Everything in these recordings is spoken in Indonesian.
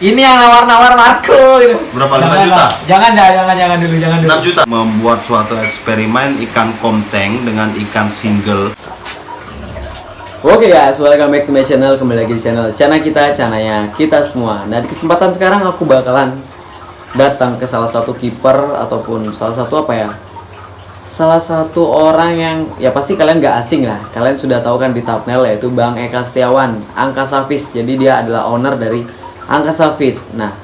Ini yang nawar-nawar Marco gitu. Berapa? 5 Jangan, juta? Pak. Jangan dulu. 6 juta. Membuat suatu eksperimen ikan komteng dengan ikan single. Oke guys, welcome back to my channel. Kembali lagi di channel kita, channelnya kita semua. Nah, di kesempatan sekarang aku bakalan datang ke salah satu kiper ataupun salah satu orang yang ya pasti kalian gak asing lah. Kalian sudah tahu kan di thumbnail, yaitu Bang Eka Setiawan, Angkasa Fish. Jadi dia adalah owner dari Angkasa Fish. Nah,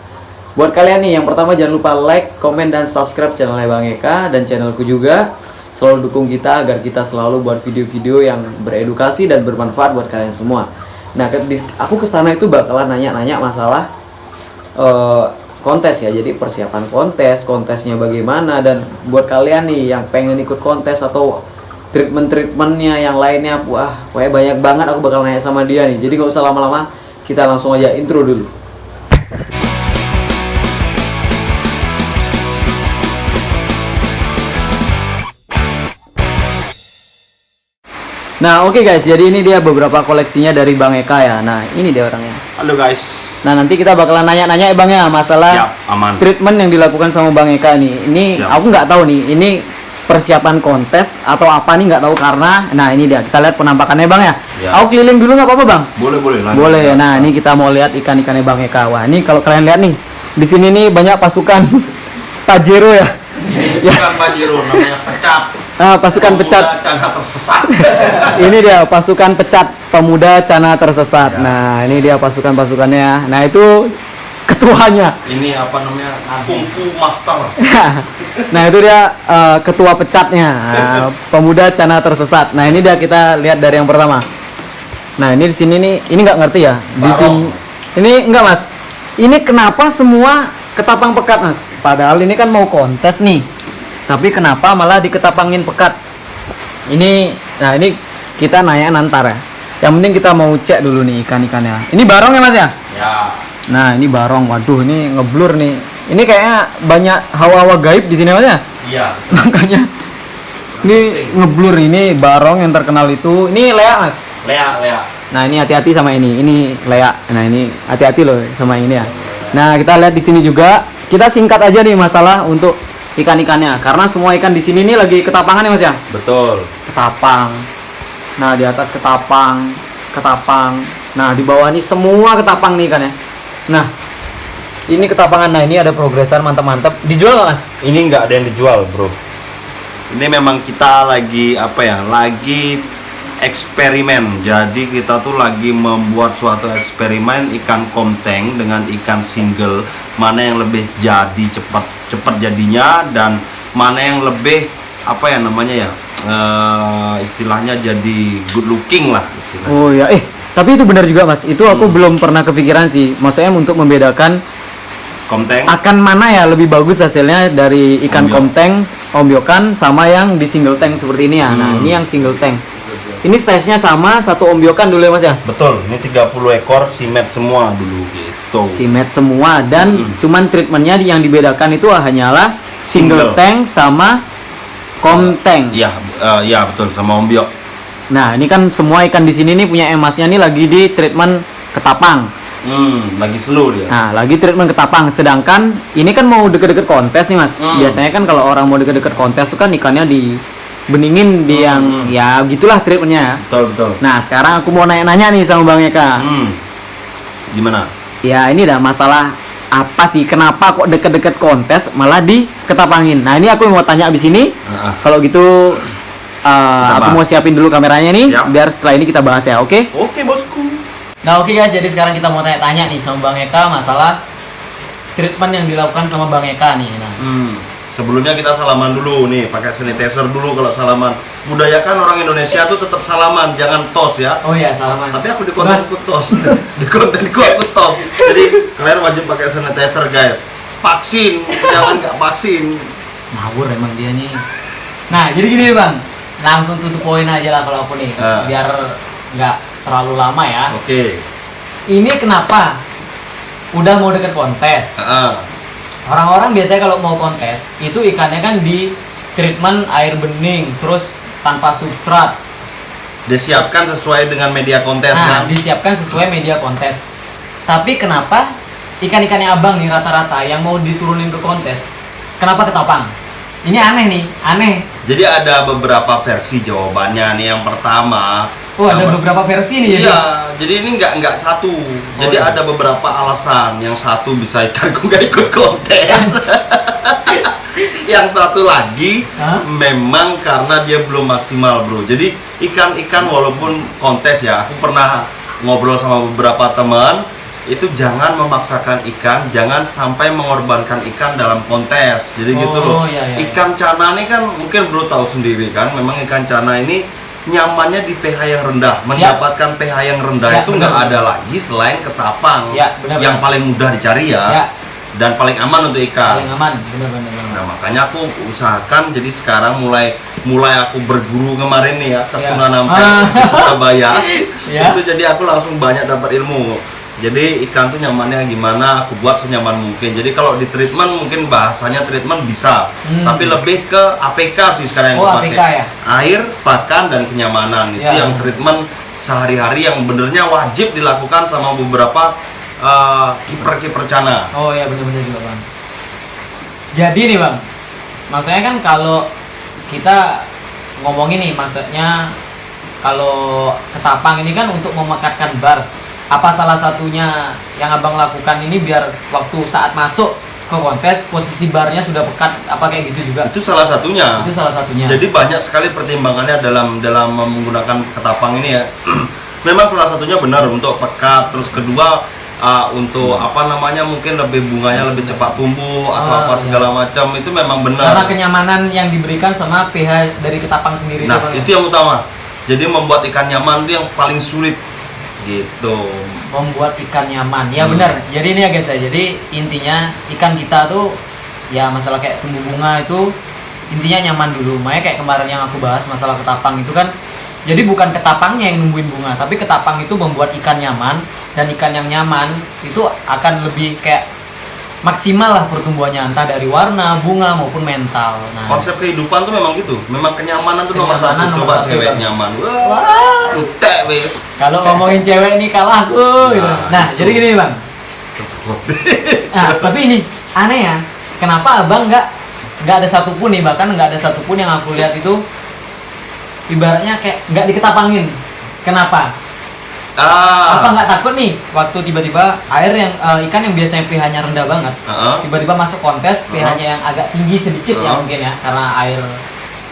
buat kalian nih, yang pertama jangan lupa like, komen, dan subscribe channelnya Bang Eka dan channelku juga. Selalu dukung kita agar kita selalu buat video-video yang beredukasi dan bermanfaat buat kalian semua. Nah, aku kesana itu bakalan nanya-nanya masalah kontes ya. Jadi persiapan kontesnya bagaimana, dan buat kalian nih yang pengen ikut kontes atau treatmentnya yang lainnya, wah pokoknya banyak banget aku bakal nanya sama dia nih. Jadi nggak usah lama-lama, kita langsung aja intro dulu. Nah, oke guys, jadi ini dia beberapa koleksinya dari Bang Eka ya. Nah, ini dia orangnya. Halo guys. Nah, nanti kita bakalan nanya-nanya ya Bang ya, masalah Siap, aman. treatment yang dilakukan sama Bang Eka nih. Ini Siap. aku nggak tahu nih, ini persiapan kontes atau apa nih, nggak tahu karena. Nah, ini dia, kita lihat penampakannya Bang ya. Ya. Aku keliling dulu nggak apa-apa Bang? Boleh lanjut. Boleh. Nah, ini kita mau lihat ikan-ikannya Bang Eka. Wah, ini kalau kalian lihat nih, di sini nih banyak pasukan Pajero ya. Ini bukan Pajero, namanya pecat. Pasukan pecat. Cana tersesat. Ini dia pasukan pecat pemuda Cana tersesat. Ya. Nah, ini dia pasukan-pasukannya. Nah, itu ketuanya. Ini apa namanya? Kungfu Master. Nah, itu dia ketua pecatnya. Nah, pemuda Cana tersesat. Nah, ini dia, kita lihat dari yang pertama. Nah, ini di sini nih, ini nggak ngerti ya. Di sini ini enggak, Mas. Ini kenapa semua ketapang pekat, Mas? Padahal ini kan mau kontes nih. Tapi kenapa malah diketapangin pekat? Ini, nah ini kita nanya nantar ya. Yang penting kita mau cek dulu nih ikan-ikannya. Ini barong ya Mas ya? Ya. Nah, ini barong. Waduh, ini ngeblur nih. Ini kayaknya banyak hawa-hawa gaib di sini Mas ya? Iya. Makanya ini ngeblur. Ini barong yang terkenal itu. Ini Lea Mas. Lea. Nah, ini hati-hati sama ini. Ini Lea. Nah, ini hati-hati loh sama ini ya. Nah, kita lihat di sini juga. Kita singkat aja nih masalah untuk ikan-ikannya, karena semua ikan di sini nih lagi ketapangan ya Mas ya. Betul. Ketapang. Nah, di atas ketapang. Nah, di bawah ini semua ketapang nih ikannya. Nah, ini ketapangan. Nah, ini ada progresan mantap-mantap. Dijual nggak Mas? Ini nggak ada yang dijual, bro. Ini memang kita lagi lagi eksperimen. Jadi kita tuh lagi membuat suatu eksperimen ikan komteng dengan ikan single, mana yang lebih jadi cepat jadinya, dan mana yang lebih istilahnya jadi good looking lah istilahnya. Oh ya, tapi itu benar juga Mas. Itu aku belum pernah kepikiran sih. Maksudnya untuk membedakan Komteng akan mana ya lebih bagus hasilnya dari ikan komteng ombyokan sama yang di single tank seperti ini ya. Nah, ini yang single tank. Ini size-nya sama, satu ombyokan dulu ya Mas ya? betul, ini 30 ekor simet semua dulu gitu. Simet semua, dan cuman treatmentnya yang dibedakan itu hanyalah single tank sama komteng. Iya, iya betul, sama ombyok. Nah, ini kan semua ikan di sini nih punya emasnya nih lagi di treatment ketapang. Lagi slow dia. Nah, lagi treatment ketapang. Sedangkan ini kan mau deket-deket kontes nih Mas. Biasanya kan kalau orang mau deket-deket kontes tuh kan ikannya di beningin di yang ya gitulah treatmentnya. Betul. Nah, sekarang aku mau nanya-nanya nih sama Bang Eka. Gimana? Ya, ini dah masalah apa sih, kenapa kok deket-deket kontes malah diketapangin. Nah, ini aku mau tanya abis ini. Kalau gitu aku mau siapin dulu kameranya nih. Siap. Biar setelah ini kita bahas ya, oke? Oke, bosku. Nah, oke guys, jadi sekarang kita mau tanya-tanya nih sama Bang Eka masalah treatment yang dilakukan sama Bang Eka nih. Nah, Sebelumnya kita salaman dulu nih, pakai sanitizer dulu kalau salaman. Budayakan orang Indonesia tuh tetap salaman, jangan tos ya. oh ya, salaman. Tapi aku di kontenku tos. Di kontenku aku tos. Jadi kalian wajib pakai sanitizer, guys. Vaksin, jangan nggak vaksin. Ngawur emang dia nih. Nah, jadi gini Bang, langsung tutup poin aja lah kalau aku nih, biar nggak terlalu lama ya. Oke. Ini kenapa udah mau deket kontes? Orang-orang biasanya kalau mau kontes itu ikannya kan di treatment air bening, terus tanpa substrat. Disiapkan sesuai dengan media kontes Nah, kan? disiapkan sesuai media kontes. Tapi kenapa ikan-ikannya abang nih rata-rata yang mau diturunin ke kontes, kenapa ketapang? Ini aneh nih, aneh. Jadi ada beberapa versi jawabannya nih. Yang pertama, Oh, ada beberapa versi nih. iya, jadi ini nggak satu. Jadi iya. ada beberapa alasan. Yang satu bisa ikanku nggak ikut kontes. Yang satu lagi Hah? memang karena dia belum maksimal, bro. Jadi ikan-ikan walaupun kontes ya, aku pernah ngobrol sama beberapa teman, itu jangan memaksakan ikan, jangan sampai mengorbankan ikan dalam kontes. Jadi gitu loh. Iya, iya, Ikan cana ini kan mungkin bro tahu sendiri kan, memang ikan cana ini nyamannya di pH yang rendah. Mendapatkan pH yang rendah Ya, itu benar. nggak ada lagi selain ketapang. Ya, benar, yang benar. paling mudah dicari Ya. dan paling aman untuk ikan. Paling aman, benar-benar. Nah makanya aku usahakan, jadi sekarang mulai aku berguru kemarin nih ya ke Ya. Sunan Ampel di Surabaya. Ya. Itu jadi aku langsung banyak dapat ilmu. Jadi ikan tuh nyamannya gimana, aku buat senyaman mungkin. Jadi kalau di treatment mungkin bahasanya treatment bisa, tapi lebih ke APK sih sekarang yang Oh, aku pakai. APK ya? Air, pakan, dan kenyamanan. Itu Ya. yang treatment sehari-hari yang benernya wajib dilakukan sama beberapa kiper-kiper cana. Oh ya, benar-benar juga bang. Jadi nih bang, maksudnya kan kalau kita ngomongin nih, maksudnya kalau ketapang ini kan untuk memekatkan bar. Apa salah satunya yang abang lakukan ini biar waktu saat masuk ke kontes posisi barnya sudah pekat, apa kayak gitu juga? Itu salah satunya. Itu salah satunya. Jadi banyak sekali pertimbangannya dalam menggunakan ketapang ini ya. Memang salah satunya benar untuk pekat, terus kedua untuk apa namanya, mungkin lebih bunganya lebih cepat tumbuh atau apa iya. segala macam, itu memang Karena benar. kenyamanan yang diberikan sama pH dari ketapang sendiri. Nah, Bang, ya? itu yang utama. Jadi membuat ikan nyaman itu yang paling sulit gitu. Membuat ikan nyaman. Ya benar. Jadi ini ya guys ya. Jadi intinya ikan kita tuh ya masalah kayak tumbuh bunga itu intinya nyaman dulu. Makanya kayak kemarin yang aku bahas masalah ketapang itu kan, jadi bukan ketapangnya yang numbuhin bunga, tapi ketapang itu membuat ikan nyaman, dan ikan yang nyaman itu akan lebih kayak maksimal lah pertumbuhannya, entah dari warna, bunga maupun mental. Nah, Konsep kehidupan tuh memang gitu. Memang kenyamanan tuh nomor Kenyamanan satu. nomor Coba satu, cewek Bang. nyaman. Wah. Wah, entek wes. kalau ngomongin cewek ini kalah tuh gitu. Nah, Nah, itu. jadi gini bang. Nah, tapi ini aneh ya. Kenapa abang nggak ada satupun nih, bahkan nggak ada satupun yang aku lihat itu ibaratnya kayak nggak diketapangin. Kenapa? Apa nggak takut nih waktu tiba-tiba air yang ikan yang biasanya pH-nya rendah banget, tiba-tiba masuk kontes pH-nya yang agak tinggi sedikit ya mungkin ya, karena air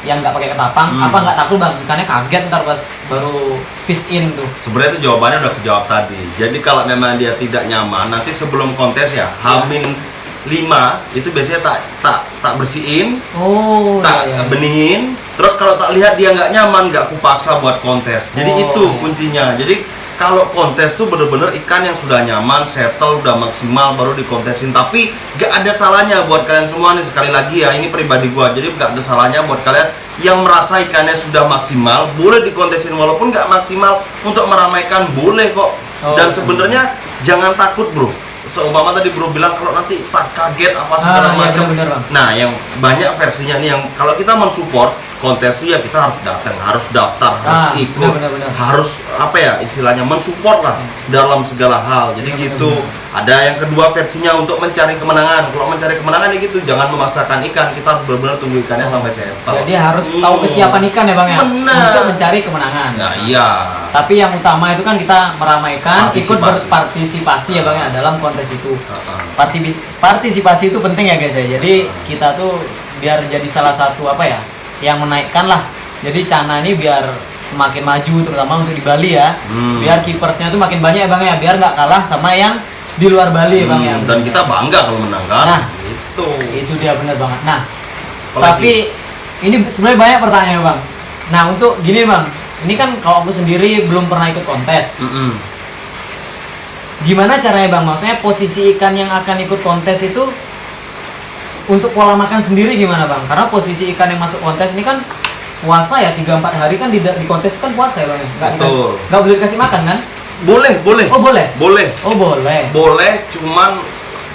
yang nggak pakai ketapang. Apa nggak takut bang? Ikannya kaget ntar pas baru fish in tuh. Sebenarnya itu jawabannya udah kejawab tadi. Jadi kalau memang dia tidak nyaman, nanti sebelum kontes ya, H-5 itu biasanya tak bersihin, Oh, tak iya, iya. beningin. Terus kalau tak lihat dia nggak nyaman, nggak kupaksa buat kontes. Jadi Oh, itu iya. kuncinya. Jadi kalau kontes tuh bener-bener ikan yang sudah nyaman, settle, udah maksimal baru dikontesin. Tapi nggak ada salahnya buat kalian semua nih, sekali lagi ya, ini pribadi gua. Jadi nggak ada salahnya buat kalian yang merasa ikannya sudah maksimal, boleh dikontesin walaupun nggak maksimal, untuk meramaikan boleh kok. Oh, Dan iya. sebenarnya jangan takut bro. Seumpama tadi bro bilang kalau nanti tak kaget apa segala iya, macam. benar-benar, Bang. Nah, yang banyak versinya nih, yang kalau kita mensupport kontes tuh ya kita harus datang, harus daftar, harus ikut, benar-benar. harus apa ya istilahnya mensupport lah dalam segala hal. Jadi gitu. Ada yang kedua versinya untuk mencari kemenangan. Kalau mencari kemenangan ya gitu, jangan memaksakan ikan. Kita harus benar-benar tunggu ikannya sampai settle. Jadi harus tahu kesiapan ikan ya bang ya, Benar. untuk mencari kemenangan. Nah, iya. Tapi yang utama itu kan kita meramaikan, ikut Partisipasi. berpartisipasi ya bang ya dalam kontes itu. Heeh. Partisipasi itu penting ya guys ya. Jadi kita tuh biar jadi salah satu apa ya, yang menaikkan lah. Jadi Cana ini biar semakin maju, terutama untuk di Bali ya. Biar keepersnya tuh makin banyak ya bang ya, biar nggak kalah sama yang di luar Bali ya bang ya. Dan kita bangga kalau menang kan. Nah, itu. Itu dia bener banget. Nah, Apalagi? tapi ini sebenarnya banyak pertanyaan bang. Nah untuk gini bang, ini kan kalau aku sendiri belum pernah ikut kontes. Mm-mm. Gimana caranya bang? Maksudnya posisi ikan yang akan ikut kontes itu untuk pola makan sendiri gimana bang? Karena posisi ikan yang masuk kontes ini kan puasa ya, 3-4 hari kan di kontes kan puasa ya bang? Betul. Nggak boleh dikasih makan kan? Boleh. Oh boleh? Boleh. Oh boleh. Boleh, cuman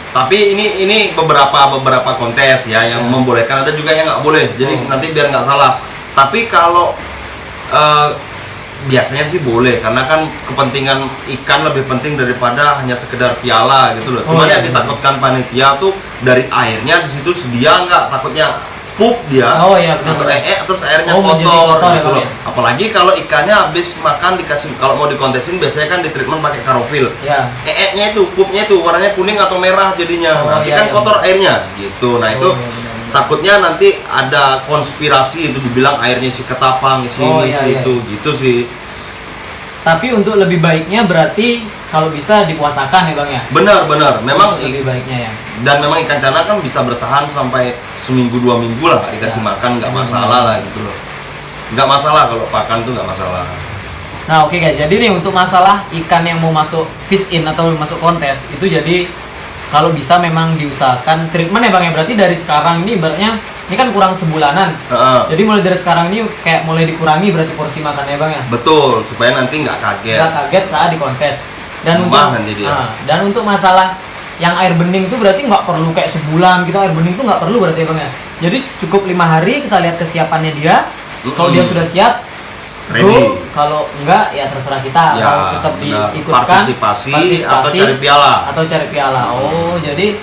tapi ini beberapa kontes ya yang membolehkan, ada juga yang nggak boleh. Jadi nanti biar nggak salah. Tapi kalau biasanya sih boleh, karena kan kepentingan ikan lebih penting daripada hanya sekedar piala gitu loh. Cuman yang ditakutkan panitia tuh dari airnya di situ sedia nggak, takutnya pup dia atau terus airnya kotor ya, gitu loh. ya? Apalagi kalau ikannya habis makan dikasih, kalau mau dikontesin biasanya kan di treatment pakai karofil. Ya. Nya itu, pupnya itu warnanya kuning atau merah jadinya. Nanti kan kotor airnya gitu. Nah, itu takutnya nanti ada konspirasi itu dibilang airnya isi ketapang, isi itu gitu sih. Tapi untuk lebih baiknya berarti kalau bisa dipuasakan ya Bang ya? Benar, memang lebih baiknya ya. Dan memang ikan cana kan bisa bertahan sampai seminggu 2 minggu lah, nggak dikasih makan nggak masalah lah gitu loh. Nggak masalah kalau pakan tuh nggak masalah. Nah oke guys, jadi nih untuk masalah ikan yang mau masuk fish in atau masuk kontes itu jadi kalau bisa memang diusahakan treatment ya Bang ya, berarti dari sekarang ini ibaratnya ini kan kurang sebulanan. Jadi mulai dari sekarang ini kayak mulai dikurangi berarti porsi makannya Bang ya. Betul, supaya nanti nggak kaget. Nggak kaget saat di kontes. Dan dan untuk masalah yang air bening itu berarti nggak perlu kayak sebulan kita air bening itu nggak perlu berarti ya Bang ya. Jadi cukup 5 hari kita lihat kesiapannya dia. Kalau dia sudah siap, ready. Kalau enggak ya terserah kita. Ya, mau tetap diikutkan partisipasi atau cari piala. Oh, jadi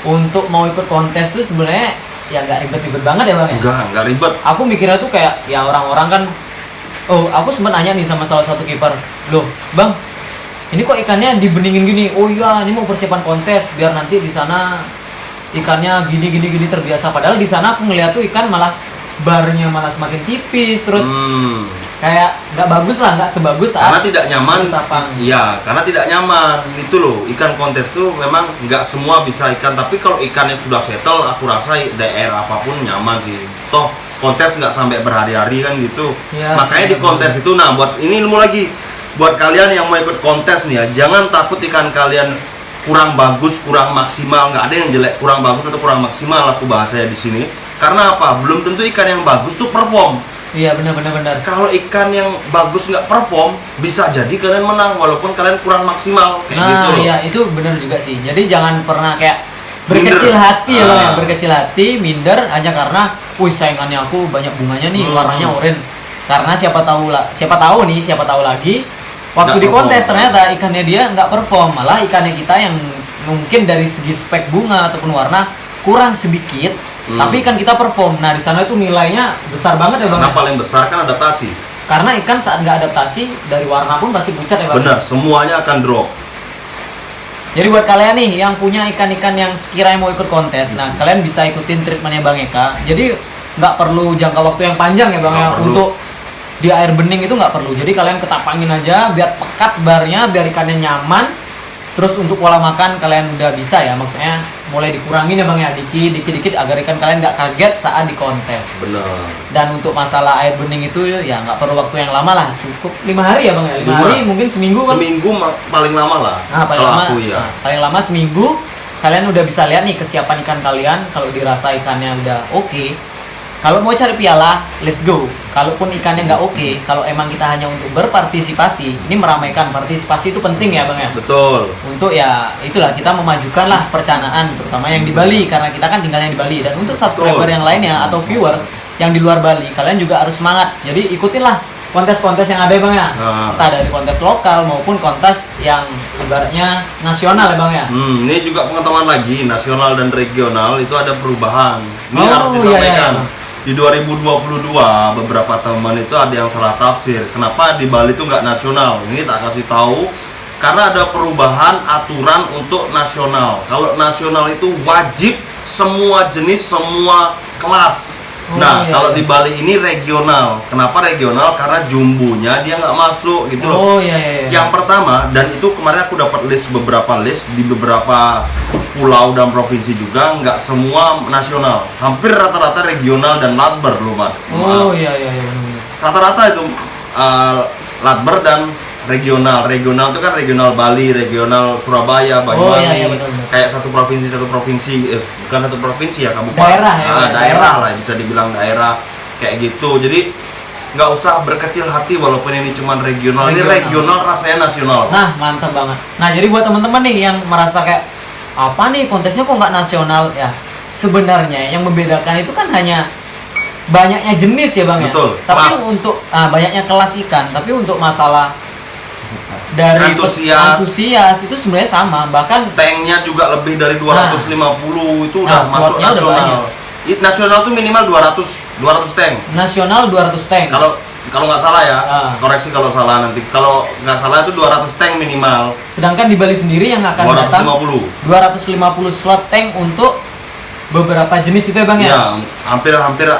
untuk mau ikut kontes tuh sebenarnya ya nggak ribet-ribet banget ya Bang ya? Nggak ribet. Aku mikirnya tuh kayak ya orang-orang kan, aku sempat nanya nih sama salah satu kiper, loh Bang, ini kok ikannya dibeningin gini? Oh iya, ini mau persiapan kontes biar nanti di sana ikannya gini terbiasa. Padahal di sana aku ngeliat tuh ikan malah barnya malah semakin tipis, terus kayak nggak bagus lah, nggak sebagus saat karena tidak nyaman. ketapang. Iya, karena tidak nyaman itu loh. Ikan kontes tuh memang nggak semua bisa ikan, tapi kalau ikannya sudah settle, aku rasa daerah apapun nyaman sih. Toh kontes nggak sampai berhari-hari kan gitu. Ya, makanya di kontes itu, nah buat ini ilmu lagi buat kalian yang mau ikut kontes nih ya, jangan takut ikan kalian kurang bagus, kurang maksimal. Nggak ada yang jelek, kurang bagus atau kurang maksimal aku bahasanya di sini. Karena apa? Belum tentu ikan yang bagus tuh perform. Iya benar. Kalau ikan yang bagus nggak perform, bisa jadi kalian menang walaupun kalian kurang maksimal kayak gitu loh. Iya itu benar juga sih. Jadi jangan pernah kayak berkecil hati ya Bang ya, berkecil hati, minder hanya karena, saingannya aku banyak bunganya nih, warnanya oranye. Karena siapa tahu lagi waktu di kontes ternyata ikannya dia nggak perform, malah ikannya kita yang mungkin dari segi spek bunga ataupun warna kurang sedikit, tapi ikan kita perform. Nah di sana itu nilainya besar banget ya Bang. Karena paling besar kan adaptasi. Karena ikan saat nggak adaptasi dari warna pun pasti pucat ya Bang. Benar, semuanya akan drop. Jadi buat kalian nih yang punya ikan-ikan yang sekiranya mau ikut kontes, nah kalian bisa ikutin treatmentnya Bang Eka. Jadi nggak perlu jangka waktu yang panjang ya Bang ya untuk di air bening itu nggak perlu. Jadi kalian ketapangin aja biar pekat barnya, biar ikannya nyaman. Terus untuk pola makan kalian udah bisa ya, maksudnya mulai dikurangin ya Bang ya, dikit agar ikan kalian nggak kaget saat di kontes. Benar. Dan untuk masalah air bening itu ya nggak perlu waktu yang lama lah, cukup 5 hari ya Bang ya, 5 hari mungkin seminggu kan? Seminggu paling lama lah. Nah, paling lama seminggu kalian udah bisa lihat nih kesiapan ikan kalian. Kalau dirasa ikannya udah oke, kalau mau cari piala, let's go. Kalaupun ikannya nggak oke, kalau emang kita hanya untuk berpartisipasi, ini meramaikan, partisipasi itu penting ya Bang ya. Betul. Untuk ya itulah kita memajukan lah percanaan, terutama yang di Bali, karena kita kan tinggalnya di Bali. Dan untuk subscriber yang lainnya atau viewers yang di luar Bali, kalian juga harus semangat. Jadi ikutinlah kontes-kontes yang ada ya Bang ya. Entah dari kontes lokal maupun kontes yang ibaratnya nasional ya Bang ya. Ini juga pengetahuan lagi, nasional dan regional itu ada perubahan. Ini harus Iya. disampaikan. Di 2022 beberapa teman itu ada yang salah tafsir. Kenapa di Bali itu nggak nasional? Ini tak kasih tahu karena ada perubahan aturan untuk nasional. Kalau nasional itu wajib semua jenis, semua kelas. Kalau di Bali ini regional. Kenapa regional? Karena jumbonya dia nggak masuk gitu loh. Yang pertama, dan itu kemarin aku dapat beberapa list di beberapa pulau dan provinsi juga, nggak semua nasional. Hampir rata-rata regional dan latber loh Mas. Rata-rata itu latber dan regional. Regional itu kan regional Bali, regional Surabaya, Banyuwangi. Kayak satu provinsi, bukan satu provinsi ya, kabupaten. Daerah lah, bisa dibilang daerah kayak gitu. Jadi nggak usah berkecil hati walaupun ini cuma regional. Ini regional rasanya nasional. Nah, mantap banget. Nah, jadi buat teman-teman nih yang merasa kayak apa nih kontesnya kok nggak nasional ya, sebenarnya yang membedakan itu kan hanya banyaknya jenis ya bang ya. Betul, Tapi kelas. untuk banyaknya kelas ikan, tapi untuk masalah dari antusias itu sebenarnya sama, bahkan Tanknya juga lebih dari 250 itu udah Nah, masuk slotnya udah nasional. Nasional tuh minimal 200 tank. nasional 200 tank. Kalau nggak salah ya, Ah. koreksi kalau salah nanti. Kalau nggak salah itu 200 tank minimal. Sedangkan di Bali sendiri yang akan datang 250 slot tank untuk beberapa jenis itu ya bang ya. Ya, hampir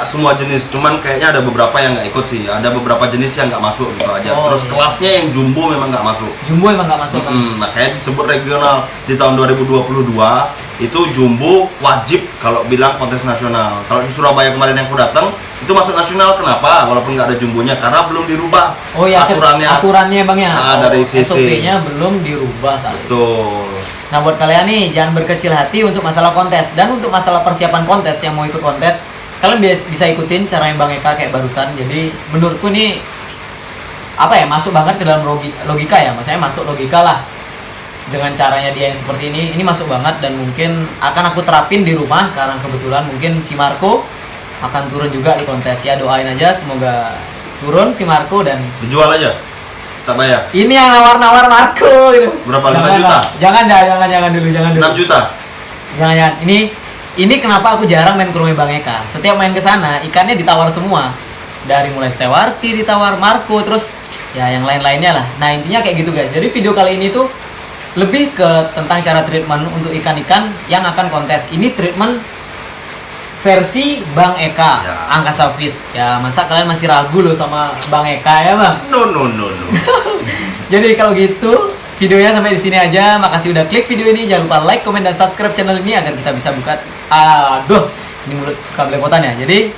semua jenis. Cuman kayaknya ada beberapa yang nggak ikut sih. Ada beberapa jenis yang nggak masuk gitu aja. Oh, Terus iya. kelasnya yang jumbo memang nggak masuk. Jumbo emang nggak masuk bang. Makanya disebut regional di tahun 2022 itu jumbo wajib kalau bilang kontes nasional. Kalau di Surabaya kemarin yang aku datang itu masuk nasional. Kenapa? Walaupun nggak ada jumbonya karena belum dirubah Oh ya, aturannya. bang ya. Dari CC. SOP-nya belum dirubah saat itu. Betul. Nah buat kalian nih jangan berkecil hati untuk masalah kontes dan untuk masalah persiapan kontes yang mau ikut kontes, kalian bisa ikutin cara yang Bang Eka kayak barusan. Jadi menurutku nih apa ya, masuk banget ke dalam logika ya, maksudnya masuk logika lah dengan caranya dia yang seperti ini masuk banget dan mungkin akan aku terapin di rumah karena kebetulan mungkin si Marco akan turun juga di kontes ya. Doain aja semoga turun si Marco dan Dijual aja. Tak bayar. ini yang nawar-nawar Marco gitu. Berapa? 5 Jangan, juta? Bang. Jangan dulu. 6 juta? Jangan. Ini kenapa aku jarang main ke rumah Bang Eka. Setiap main ke sana ikannya ditawar semua. Dari mulai Stewarti ditawar, Marco, terus ya yang lain-lainnya lah. Nah, intinya kayak gitu guys. Jadi video kali ini tuh lebih ke tentang cara treatment untuk ikan-ikan yang akan kontes. Ini treatment versi Bang Eka, Ya. Angkasa Fish. Ya, masa kalian masih ragu loh sama Bang Eka ya, Bang? No. Jadi kalau gitu videonya sampai di sini aja. Makasih udah klik video ini. Jangan lupa like, komen, dan subscribe channel ini agar kita bisa buka. Aduh, ini mulut suka belepotan ya. Jadi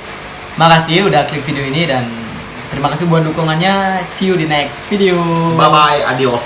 makasih udah klik video ini dan terima kasih buat dukungannya. See you di next video. Bye bye, adios.